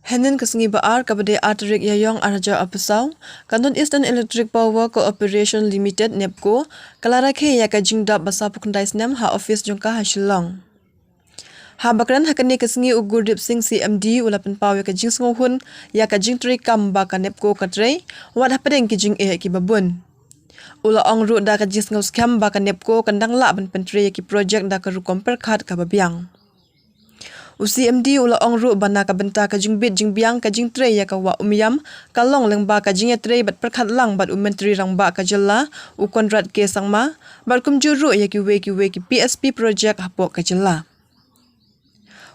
Henin kesengi baar kabade Arterik Yayong Arja Apesau, Kanton Eastern Electric Power Cooperation Limited NEPCO, Kalarake yaka jingdap basa pukundai senam ha office jongka ha Shillong. Ha bakran hakani kesengi ugur Dip Singh CMD ulapan pau yaka jing sengohun yaka jing tri kam baka NEPCO katre, wat hapadeng ki jing ki babun. Ula ong ru da ka jing sengau skam baka NEPCO kandang la ban pentri yaki projek da ka rukom perkat ka babiang. UCMD ula ong ru bana ka benta ka jingbit jingbiang ka jingtre ya ka wa umyam kalong lengba ka jingya tre bat perkhat lang bat umentri rangba ka jella u konrad ke sangma bat kumjuru ya ki we ki PSP project hapok ka jella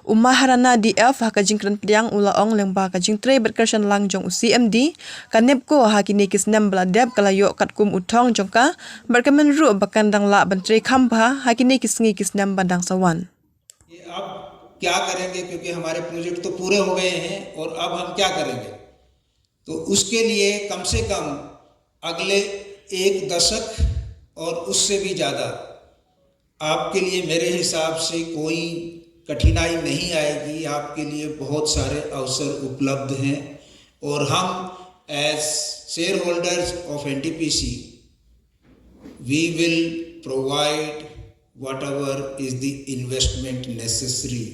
Umaharana DF ha ka jingkran pediang ula ong lengba ka jingtre bat kersan lang jong UCMD ka NEPCO ha kini kisnam bladeb kalayo katkum utong jongka bat kemen ru bakandang la bantre khamba ha kini kisngi kisnam bandang sawan क्या करेंगे, क्योंकि हमारे project तो पूरे हो गए हैं और अब हम क्या करेंगे। तो उसके लिए कम से कम अगले 1 दशक और उससे भी ज़्यादा आपके लिए मेरे हिसाब से कोई कठिनाई नहीं आएगी। आपके लिए बहुत सारे अवसर उपलब्ध हैं और हम as shareholders of NTPC we will provide whatever is the investment necessary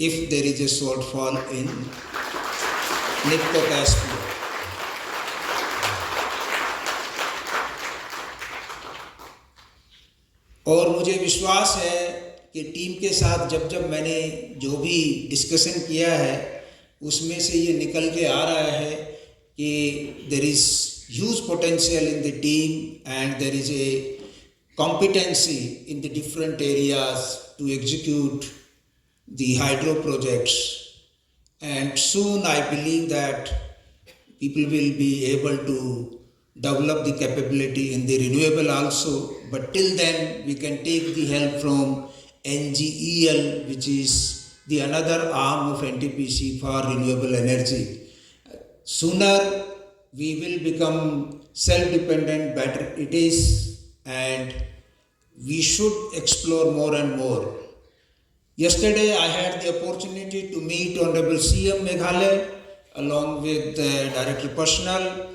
if there is a shortfall in NEPCO cash flow. और मुझे विश्वास है कि टीम के साथ जब मैंने जो भी डिस्कशन किया है उसमें से ये निकल के आ रहा है कि there is huge potential in the team and there is a competency in the different areas to execute the hydro projects, and soon I believe that people will be able to develop the capability in the renewable also, but till then we can take the help from NGEL, which is the another arm of NTPC for renewable energy. Sooner we will become self-dependent, better it is, and we should explore more and more. Yesterday I had the opportunity to meet Honorable CM Meghalaya along with Director Personnel.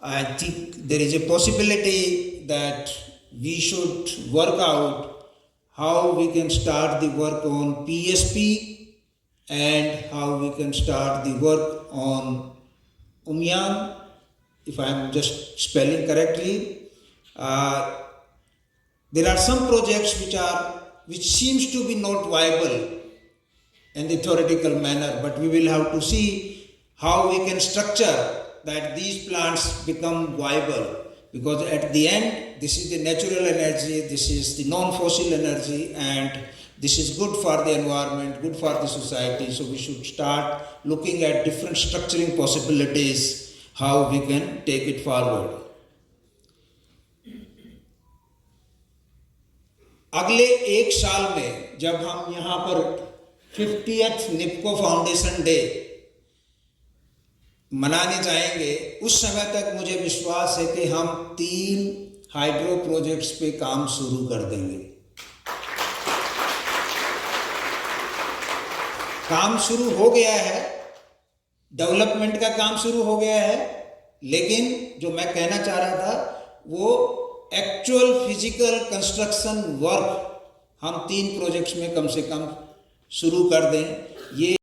I think there is a possibility that we should work out how we can start the work on PSP and how we can start the work on Umyam, if I am just spelling correctly. There are some projects which seems to be not viable in the theoretical manner, but we will have to see how we can structure that these plants become viable, because at the end this is the natural energy, this is the non-fossil energy, and this is good for the environment, good for the society. So we should start looking at different structuring possibilities, how we can take it forward. अगले 1 साल में जब हम यहाँ पर 50th NEPCO foundation day मनाने जाएंगे, उस समय तक मुझे विश्वास है कि हम 3 हाइड्रो प्रोजेक्ट्स पे काम शुरू कर देंगे। काम शुरू हो गया है, डेवलपमेंट का काम शुरू हो गया है, लेकिन जो मैं कहना चाह रहा था वो एक्चुअल फिजिकल कंस्ट्रक्शन वर्क हम 3 प्रोजेक्ट्स में कम से कम शुरू कर दें। ये